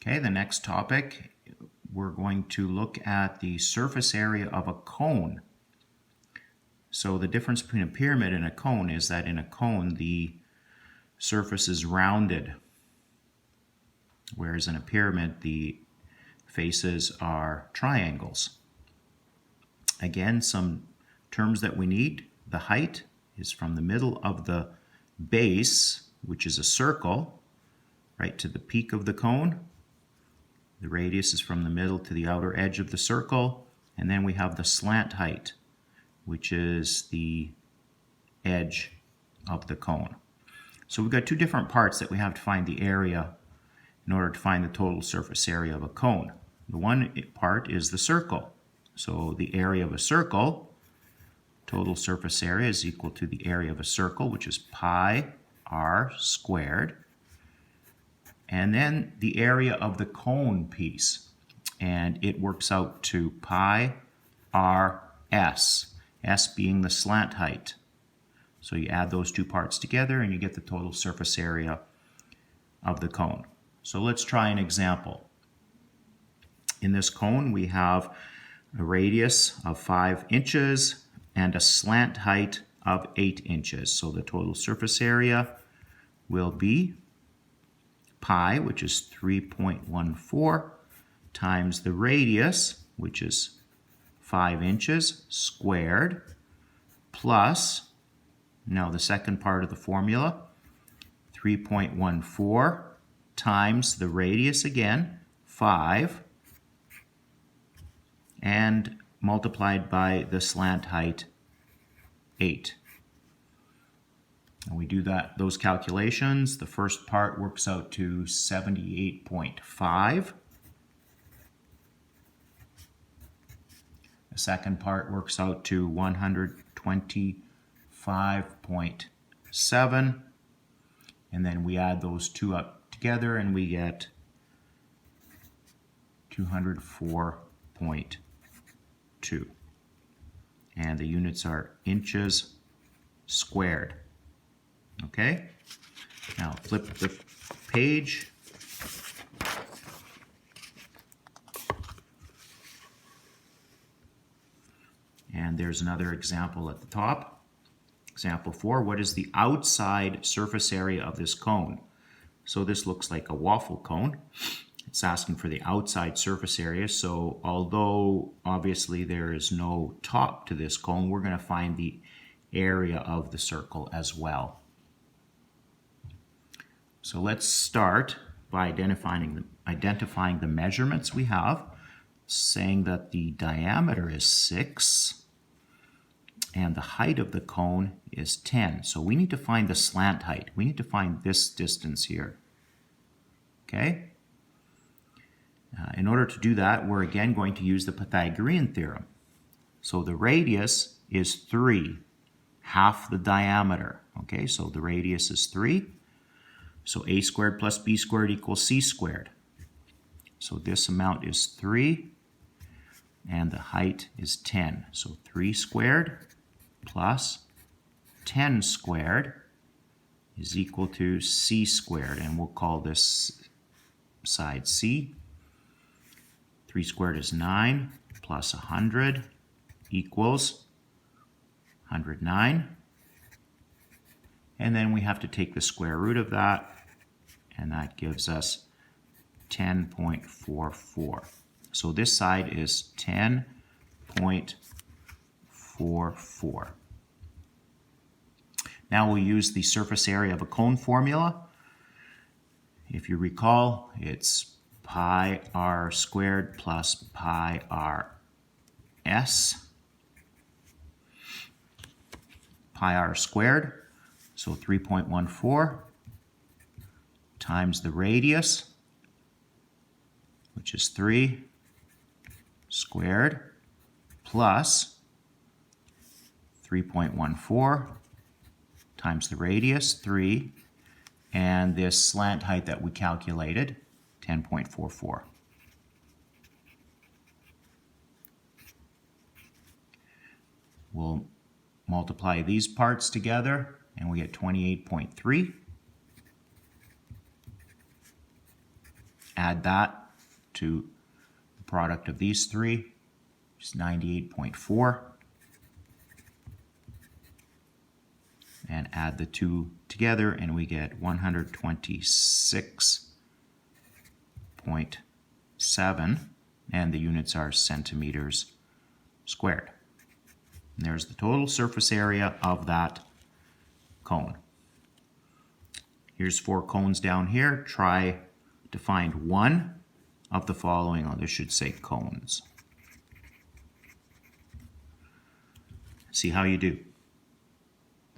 Okay, the next topic, we're going to look at the surface area of a cone. So the difference between a pyramid and a cone is that in a cone the surface is rounded, whereas in a pyramid the faces are triangles. Again, some terms that we need. The height is from the middle of the base, which is a circle, right to the peak of the cone. The radius is from the middle to the outer edge of the circle. And then we have the slant height, which is the edge of the cone. So we've got two different parts that we have to find the area in order to find the total surface area of a cone. The one part is the circle. So the area of a circle, total surface area, is equal to the area of a circle, which is pi r squared. And then the area of the cone piece, and it works out to pi r s, s being the slant height. So you add those two parts together and you get the total surface area of the cone. So let's try an example. In this cone we have a radius of 5 inches and a slant height of 8 inches. So the total surface area will be pi, which is 3.14, times the radius, which is 5 inches, squared, plus, now the second part of the formula, 3.14 times the radius again, 5, and multiplied by the slant height, 8. And we do those calculations. The first part works out to 78.5. The second part works out to 125.7. And then we add those two up together and we get 204.2. And the units are inches squared. Okay, now flip the page. And there's another example at the top. Example 4, what is the outside surface area of this cone? So this looks like a waffle cone. It's asking for the outside surface area. So although obviously there is no top to this cone, we're going to find the area of the circle as well. So let's start by identifying the measurements we have, saying that the diameter is 6 and the height of the cone is 10. So we need to find the slant height. We need to find this distance here. Okay? In order to do that, we're again going to use the Pythagorean theorem. So the radius is 3, half the diameter. Okay, so the radius is 3. So a squared plus b squared equals c squared. So this amount is 3, and the height is 10. So 3 squared plus 10 squared is equal to c squared, and we'll call this side c. 3 squared is 9, plus 100 equals 109. And then we have to take the square root of that, and that gives us 10.44. So this side is 10.44. Now we'll use the surface area of a cone formula. If you recall, it's pi r squared plus pi r s. Pi r squared, so 3.14 times the radius, which is 3 squared, plus 3.14 times the radius, 3, and this slant height that we calculated, 10.44. We'll multiply these parts together and we get 28.3. add that to the product of these three, which is 98.4. And add the two together and we get 126.7, and the units are centimeters squared. And there's the total surface area of that cone. Here's 4 cones down here. Try to find one of the following, this should say cones. See how you do.